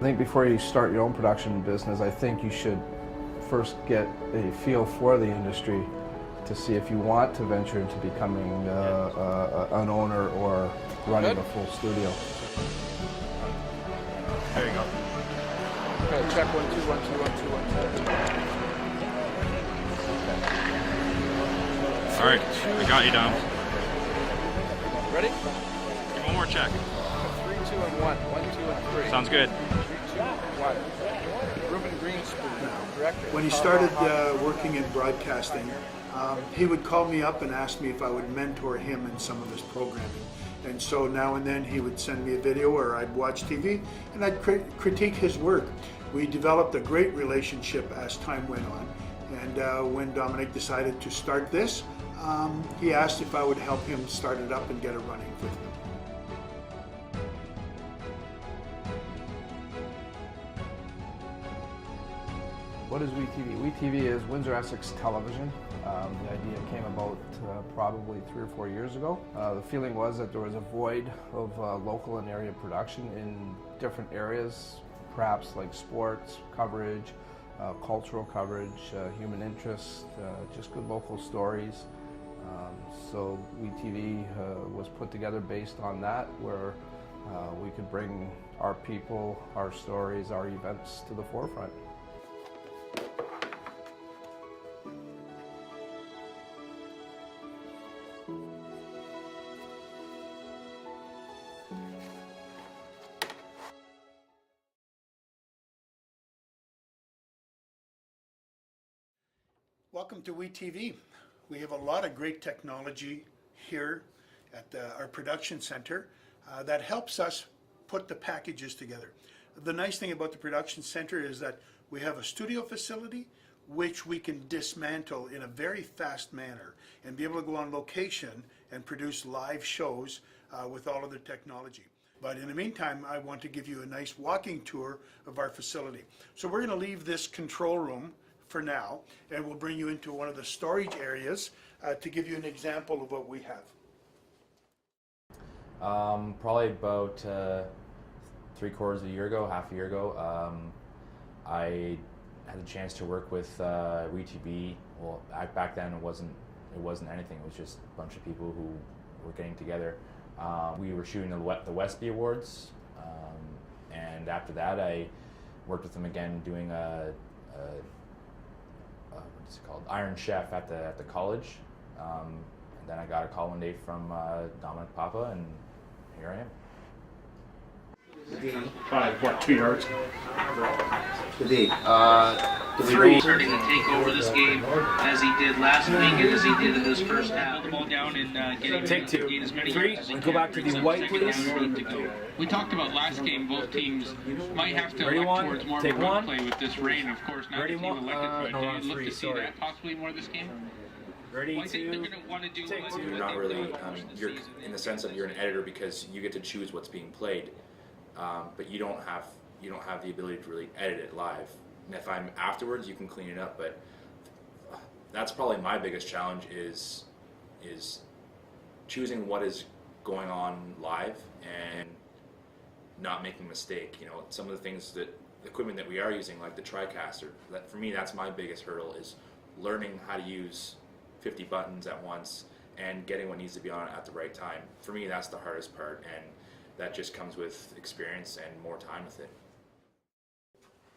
think before you start your own production business, I think you should first get a feel for the industry to see if you want to venture into becoming an owner or running a full studio. There you go. Okay, check 1 2 1 2 1 2 1 2. All right, I got you down. Ready? Give me one more check. 3 2 and 1. 1 2 and 3. Sounds good. 3 2 1. Ruben Greenspoon, director. When he started working in broadcasting, he would call me up and ask me if I would mentor him in some of his programming. And so now and then he would send me a video, or I'd watch TV and I'd critique his work. We developed a great relationship as time went on. And when Dominic decided to start this, he asked if I would help him start it up and get it running with him. What is WeTV? WeTV is Windsor-Essex Television. The idea came about probably 3 or 4 years ago. The feeling was that there was a void of local and area production in different areas, perhaps like sports coverage, cultural coverage, human interest, just good local stories. So WeTV was put together based on that, where we could bring our people, our stories, our events to the forefront. Welcome to WeTV. We have a lot of great technology here at our production center that helps us put the packages together. The nice thing about the production center is that we have a studio facility which we can dismantle in a very fast manner and be able to go on location and produce live shows with all of the technology. But in the meantime, I want to give you a nice walking tour of our facility. So we're going to leave this control room for now, and we'll bring you into one of the storage areas to give you an example of what we have. Probably about 3/4 of a year ago, half a year ago, I had the chance to work with WeTV. Well, back then it wasn't anything. It was just a bunch of people who were getting together. We were shooting the Wetv Awards, and after that I worked with them again doing what's it called, Iron Chef at the college, and then I got a call one day from Dominic Papa, and here I am. 2 yards? Three. Starting to take over this game as he did last week and as he did in this first half. The ball down and getting Take two. as many 3. as he Go back to can. the white, please. We talked about last game. Both teams might have to Ready, look one. towards more Take of a run one. play with this rain. Of course, not Ready, the team one. elected, No, but wrong, do you look three, to see sorry. that possibly more this game? Ready, Well, I think they're 2. going to want to do Take what two. they've Not really. done You're this season. in the sense of you're an editor because you get to choose what's being played, but you don't have the ability to really edit it live. And if I'm afterwards, you can clean it up. But that's probably my biggest challenge is choosing what is going on live and not making a mistake. You know, some of the things the equipment that we are using, like the TriCaster, that for me, that's my biggest hurdle, is learning how to use 50 buttons at once and getting what needs to be on it at the right time. For me, that's the hardest part, and that just comes with experience and more time with it.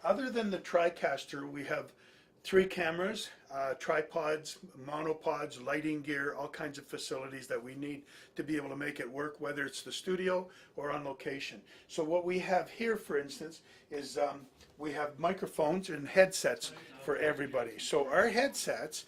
Other than the TriCaster, we have 3 cameras, tripods, monopods, lighting gear, all kinds of facilities that we need to be able to make it work, whether it's the studio or on location. So what we have here, for instance, is we have microphones and headsets for everybody. So our headsets,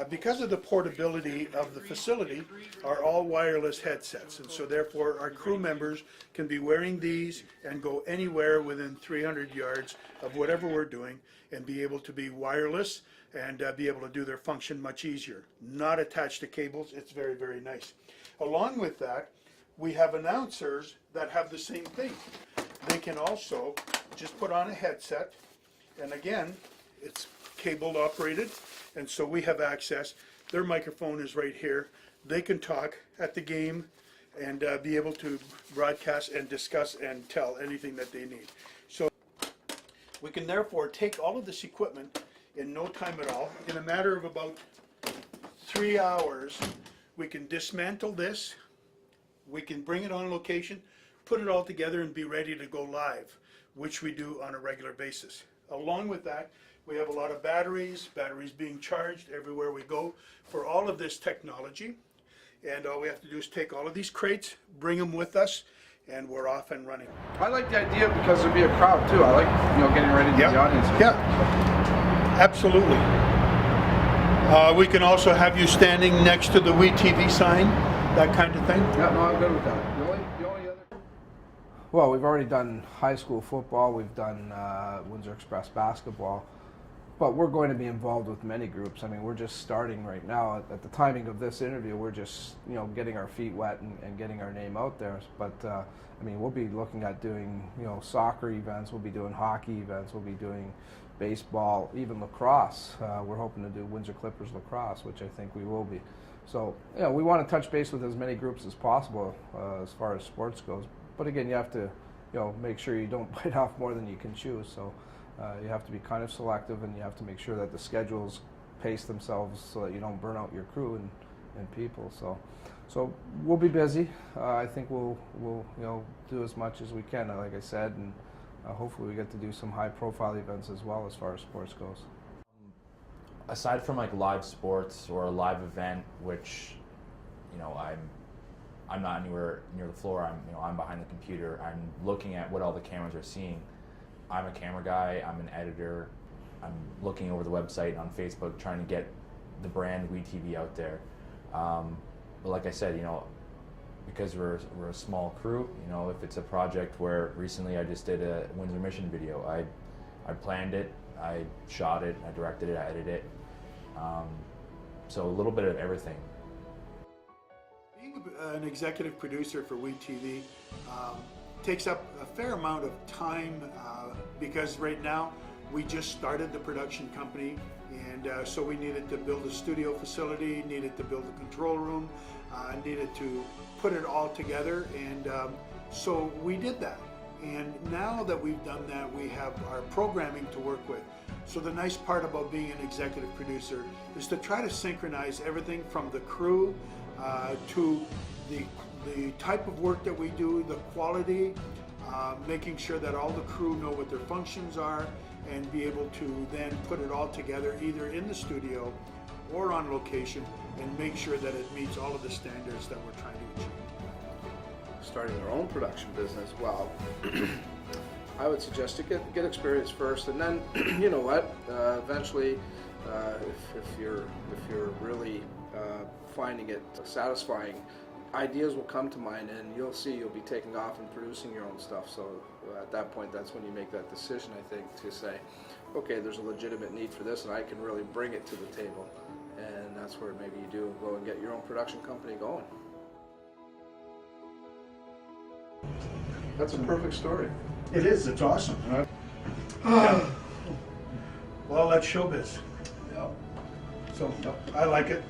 because of the portability of the facility, are all wireless headsets. And so therefore our crew members can be wearing these and go anywhere within 300 yards of whatever we're doing and be able to be wireless and be able to do their function much easier. Not attached to cables. It's very, very nice. Along with that, we have announcers that have the same thing. They can also just put on a headset, and again, it's cable operated, and so we have access. Their microphone is right here. They can talk at the game and be able to broadcast and discuss and tell anything that they need. So We can therefore take all of this equipment in no time at all. In a matter of about 3 hours, we can dismantle this, we can bring it on location, put it all together and be ready to go live, which we do on a regular basis. Along with that, we have a lot of batteries being charged everywhere we go for all of this technology. And all we have to do is take all of these crates, bring them with us, and we're off and running. I like the idea because there'll be a crowd too. I like, you know, getting ready to the audience. Yeah, absolutely. We can also have you standing next to the WeTV sign, that kind of thing. Yeah, no, I'm good with that. The only other... Well, we've already done high school football, we've done Windsor Express basketball, but we're going to be involved with many groups. I mean, we're just starting right now. At the timing of this interview, we're just, you know, getting our feet wet and getting our name out there. But I mean, we'll be looking at doing, you know, soccer events, we'll be doing hockey events, we'll be doing baseball, even lacrosse. We're hoping to do Windsor Clippers lacrosse, which I think we will be. So, you know, we want to touch base with as many groups as possible as far as sports goes. But again, you have to, you know, make sure you don't bite off more than you can chew. So you have to be kind of selective, and you have to make sure that the schedules pace themselves so that you don't burn out your crew and people. So we'll be busy. I think we'll you know, do as much as we can, like I said, and hopefully we get to do some high-profile events as well as far as sports goes. Aside from like live sports or a live event, which, you know, I'm not anywhere near the floor. I'm behind the computer. I'm looking at what all the cameras are seeing. I'm a camera guy. I'm an editor. I'm looking over the website on Facebook, trying to get the brand WeTV out there. But like I said, you know, because we're a small crew, you know, if it's a project where recently I just did a Windsor Mission video, I planned it, I shot it, I directed it, I edited it. So a little bit of everything. Being an executive producer for WeTV takes up a fair amount of time because right now we just started the production company, and so we needed to build a studio facility, needed to build a control room, needed to put it all together, and so we did that. And now that we've done that, we have our programming to work with. So the nice part about being an executive producer is to try to synchronize everything from the crew to the type of work that we do, the quality, making sure that all the crew know what their functions are, and be able to then put it all together either in the studio or on location and make sure that it meets all of the standards that we're trying to achieve. Starting their own production business, well, I would suggest to get experience first, and then you know what? Eventually, if you're really finding it satisfying, ideas will come to mind, and you'll see you'll be taking off and producing your own stuff. So at that point, that's when you make that decision, I think, to say, okay, there's a legitimate need for this, and I can really bring it to the table, and that's where maybe you do go and get your own production company going. That's a perfect story. It is, it's awesome. Well, that's showbiz. Yeah. So I like it.